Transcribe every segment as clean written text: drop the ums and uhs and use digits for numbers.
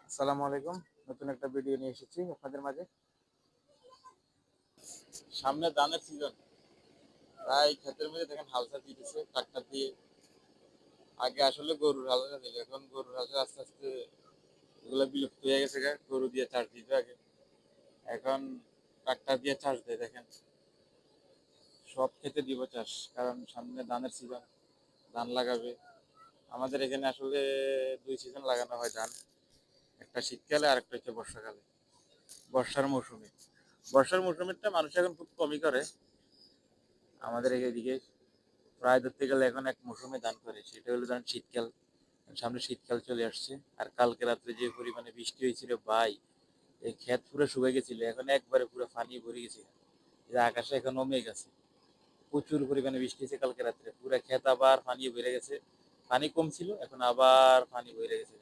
আসসালামু আলাইকুম। নতুন একটা ভিডিও নিয়ে এসেছি আপনাদের মাঝে। সামনে ধানের সিজন, তাই ক্ষেতের মধ্যে দেখেন হাল চাষ দিতেছে ট্রাক্টর দিয়ে। আগে আসলে গরুর হাল ছিল, এখন গরুর হাল আস্তে আস্তে এগুলো বিলুপ্ত হয়ে গেছে। গরু দিয়ে চাষ দিত আগে, এখন ট্রাক্টর দিয়ে চাষ দেয়। দেখেন সব ক্ষেতে দিব চাষ, কারণ সামনে ধানের সিজন, ধান লাগাবে। আমাদের এখানে আসলে দুই সিজন লাগানো হয় ধান, একটা শীতকালে আর একটা হচ্ছে বর্ষাকালে। বর্ষার মৌসুমে, বর্ষার মৌসুমেরটা মানুষ এখন খুব কমই করে আমাদের এদিকে। প্রায় ধরতে গেলে এখন এক মৌসুমে ধান করে, সেটা হলো ধরেন শীতকাল। সামনে শীতকাল চলে আসছে, আর কালকে রাত্রে যে পরিমাণে বৃষ্টি হয়েছিল ভাই, এই ক্ষেত পুরো শুকিয়ে গেছিল, এখন একবারে পুরো পানি ভরে গেছে। যে আকাশে এখন মেঘ আছে, প্রচুর পরিমাণে বৃষ্টি হয়েছে কালকে রাত্রে, পুরো ক্ষেত আবার পানি ভরে গেছে। পানি কম ছিল, এখন আবার পানি ভরে গেছে।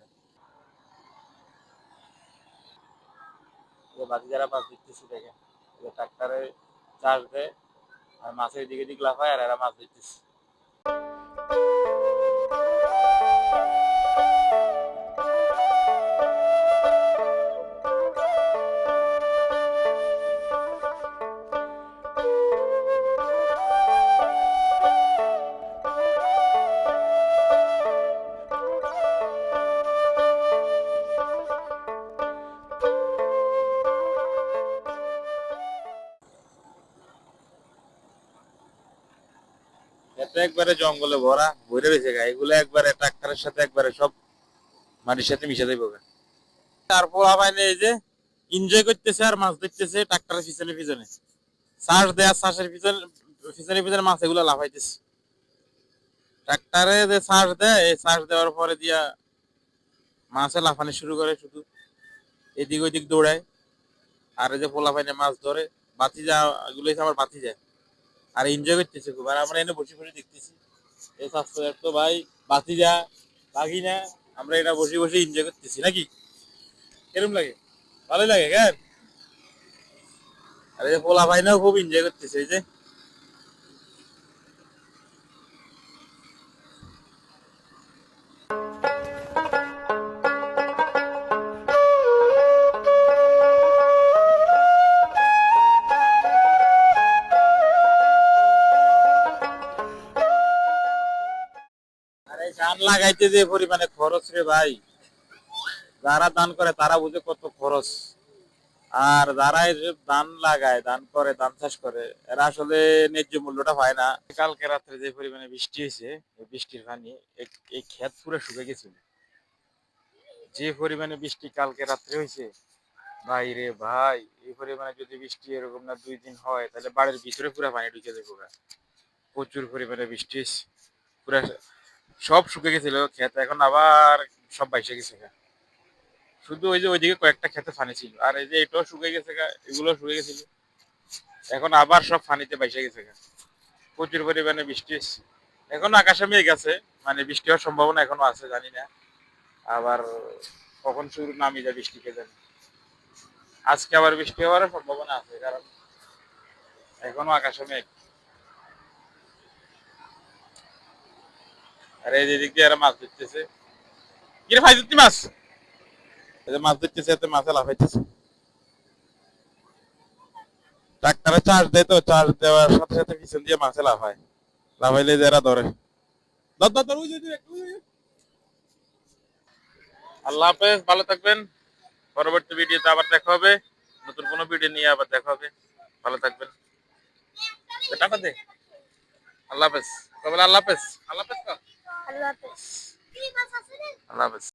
বাকি যারা মাছ ধরতেছে দেখেন, ট্রাক্টরে চাষ দেয় আর মাছের দিকে দিক লাফায়, আর এরা মাছ ধরতেছে। এত একবারে জঙ্গলে ভরা ভরে রয়েছে গা, এগুলো একবারে ট্রাক্টরের সাথে একবারে সব মাটির সাথে মিশে যাবে। তারপর আবার এই যে এনজয় করতেছে আর মাছ ধরতেছে ট্রাক্টরের পিছনে পিছনে, শ্বাস দেয়া শ্বাসের পিছনে পিছনে পিছনে মাছ এগুলো লাফাইতেছে। ট্রাক্টরে যে শ্বাস দেয়, এই শ্বাস দেওয়ার পরে দিয়া মাছে লাফানি শুরু করে, শুধু এদিক ওইদিক দৌড়ায়। আর এই যে পোলা পাইনে মাছ ধরে, বাতি যা এগুলো আমার বাতি যায় আর এনজয় করতেছে খুব। আর আমরা এনে বসে বসে দেখতেছি, এই স্বাস্থ্য তো ভাই বাতি যা লাগি না, আমরা এটা বসে বসে এনজয় করতেছি নাকি। কিরম লাগে? ভালোই লাগে কেন? আর এই যে পোলা পাইনাও খুব এনজয় করতেছে। এই যে আর এই ধান লাগাইতে যে পরিমাণে খরচ রে ভাই, যারা দান করে তারা বুঝে কত খরচ। আর যারা এই যে ধান লাগায়, ধান করে, ধান চাষ করে, এরা আসলে ন্যায্য মূল্যটা পায় না। কালকে রাত্রে যে পরিমাণে বৃষ্টি হয়েছে, এই বৃষ্টির পানি এই ক্ষেত পুরো শুকে গেছিল। যে পরিমাণে বৃষ্টি কালকে রাত্রে হয়েছে ভাই রে ভাই, এই পরিমাণে যদি বৃষ্টি এরকম না 2 দিন হয়, তাহলে বাড়ির ভিতরে পুরো পানি ঢুকে যাবে। প্রচুর পরিমাণে বৃষ্টি হয়েছে, পুরা সব শুকে গেছিল ক্ষেত, এখন আবার সব বাইসে গেছে। শুধু ওই যে ওইদিকে কয়েকটা ক্ষেতে পানি ছিল, আর এই যে এটাও শুকিয়ে গেছে, এগুলো শুকিয়ে গেছিল, এখন আবার সব পানিতে বাইসে গেছে। প্রচুর পরিমাণে বৃষ্টি এসছে, এখনো আকাশে মেঘ আছে, মানে বৃষ্টি হওয়ার সম্ভাবনা এখনো আছে, জানি না আবার কখন শুরু নামি যায় বৃষ্টি, কে জানি। আজকে আবার বৃষ্টি হওয়ার সম্ভাবনা আছে, কারণ এখনো আকাশে মেঘ। আর এই যে দিক দিয়ে এরা মাছ ধরতেছে, কি রে ভাই ধরতি মাছ, এই যে মাছ ধরতেছে, এতে মাছে লাফাইতেছে। ট্রাক্টরে চার্জ দেয়, তো চার্জ দেওয়ার সাথে সাথে পিছন দিয়ে মাছে লাফায়, লাফাইলে যারা ধরে। ধর ধর ধর, ওই যে, ওই যে। আল্লাহ হাফেজ, ভালো থাকবেন। পরবর্তী ভিডিওতে আবার দেখা হবে, নতুন কোনো ভিডিও নিয়ে আবার দেখা হবে। ভালো থাকবেন, টাটা দে। আল্লাহ হাফেজ, আল্লাহ হাফেজ, আল্লাহ হাফেজ, আল্লাহ হাফেজ, আল্লাহ হাফেজ।